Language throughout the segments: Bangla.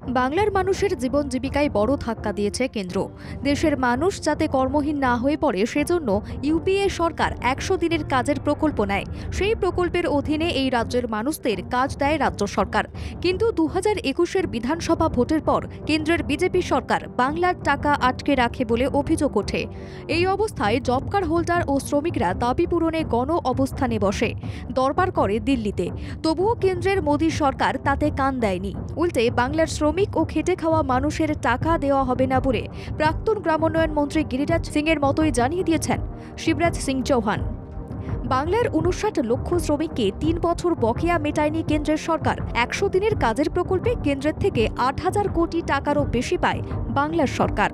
বাংলার মানুষের জীবন জীবিকায় বড় ধাক্কা দিয়েছে কেন্দ্র। দেশের মানুষ যাতে কর্মহীন না হয়ে পড়ে সেজন্য ইউপিএ সরকার ১০০ দিনের কাজের প্রকল্প নেয়। সেই প্রকল্পের অধীনে এই রাজ্যের মানুষদের কাজ দেয় রাজ্য সরকার। কিন্তু ২০২১-এর বিধানসভা ভোটের পর কেন্দ্রের বিজেপি সরকার বাংলার টাকা আটকে রাখে বলে অভিযোগ ওঠে। এই অবস্থায় জব কার্ড হোল্ডার ও শ্রমিকরা দাবি পূরণে গণ অবস্থানে বসে, দরবার করে দিল্লিতে। তবুও কেন্দ্রের মোদী সরকার তাতে কান দেয়নি। উল্টে বাংলার শ্রমিক ও খেটে খাওয়া মানুষের টাকা দেওয়া হবে না বলে প্রাক্তন গ্রামোন্নয়ন মন্ত্রী গিরিরাজ সিংয়ের মতোই জানিয়ে দিয়েছেন শিবরাজ সিং চৌহান। বাংলার ৫৯ লক্ষ শ্রমিককে ৩ বছর বকেয়া মেটায়নি কেন্দ্রের সরকার। ১০০ দিনের কাজের প্রকল্পে কেন্দ্রের থেকে ৮,০০০ কোটি টাকারও বেশি পায় বাংলার সরকার।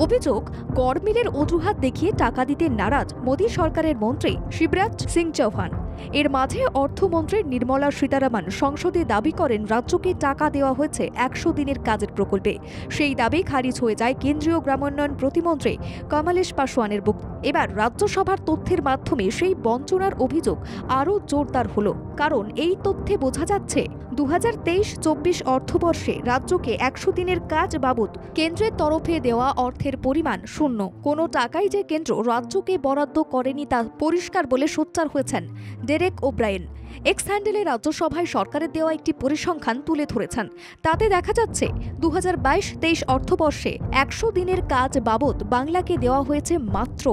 অভিযোগ, গড়মিলের অজুহাত দেখিয়ে টাকা দিতে নারাজ মোদী সরকারের মন্ত্রী শিবরাজ সিং চৌহান। এর মাঝে অর্থমন্ত্রী নির্মলা সীতারামন সংসদে দাবি করেন রাজ্যকে টাকা দেওয়া হয়েছে ১০০ দিনের কাজের প্রকল্পে। সেই দাবি খারিজ হয়ে যায় কেন্দ্রীয় গ্রামোন্নয়ন প্রতিমন্ত্রী কমলেশ পাসওয়ানের বক্তব্যে। এবার রাজ্যসভার তথ্যের মাধ্যমে সেই বঞ্চনার অভিযোগ আরও জোরদার হল। কারণ এই তথ্যে বোঝা যাচ্ছে ২০২৩-২৪ অর্থবর্ষে রাজ্যকে ১০০ দিনের কাজ বাবদ কেন্দ্রের তরফে দেওয়া অর্থের পরিমাণ শূন্য। কোনো টাকাই যে কেন্দ্র রাজ্যকে বরাদ্দ করেনি তা পরিষ্কার বলে সোচ্চার হয়েছেন ডেরেক ওব্রায়েন। এক্স হ্যান্ডেলে রাজ্যসভায় সরকারের দেওয়া একটি পরিসংখ্যান তুলে ধরেছেন। তাতে দেখা যাচ্ছে ২০২২-২৩ অর্থবর্ষে ১০০ দিনের কাজ বাবদ বাংলাকে দেওয়া হয়েছে মাত্র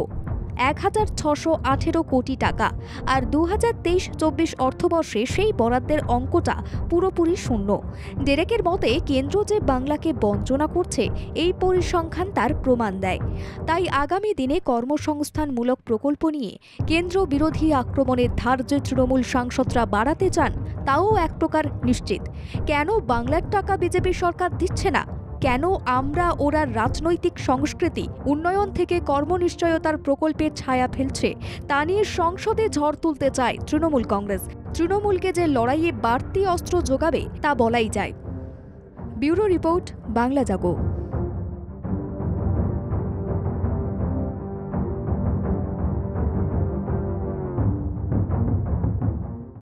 ১,৬১৮ কোটি টাকা। আর ২০২৩-২৪ অর্থবর্ষে সেই বরাদ্দের অঙ্কটা পুরোপুরি শূন্য। ডেরেকের মতে কেন্দ্র যে বাংলাকে বঞ্চনা করছে এই পরিসংখ্যান তার প্রমাণ দেয়। তাই আগামী দিনে কর্মসংস্থানমূলক প্রকল্প নিয়ে কেন্দ্র বিরোধী আক্রমণের ধার যে তৃণমূল সাংসদরা বাড়াতে চান তাও এক প্রকার নিশ্চিত। কেন বাংলার টাকা বিজেপি সরকার দিচ্ছে না? কেন আমরা ওরা রাজনৈতিক সংস্কৃতি উন্নয়ন থেকে কর্মনিশ্চয়তার প্রকল্পের ছায়া ফেলছে তা নিয়ে সংসদে ঝড় তুলতে চায় তৃণমূল কংগ্রেস। তৃণমূলকে যে লড়াইয়ে বাড়তি অস্ত্র যোগাবে তা বলাই যায়। ব্যুরো রিপোর্ট, বাংলা জাগো।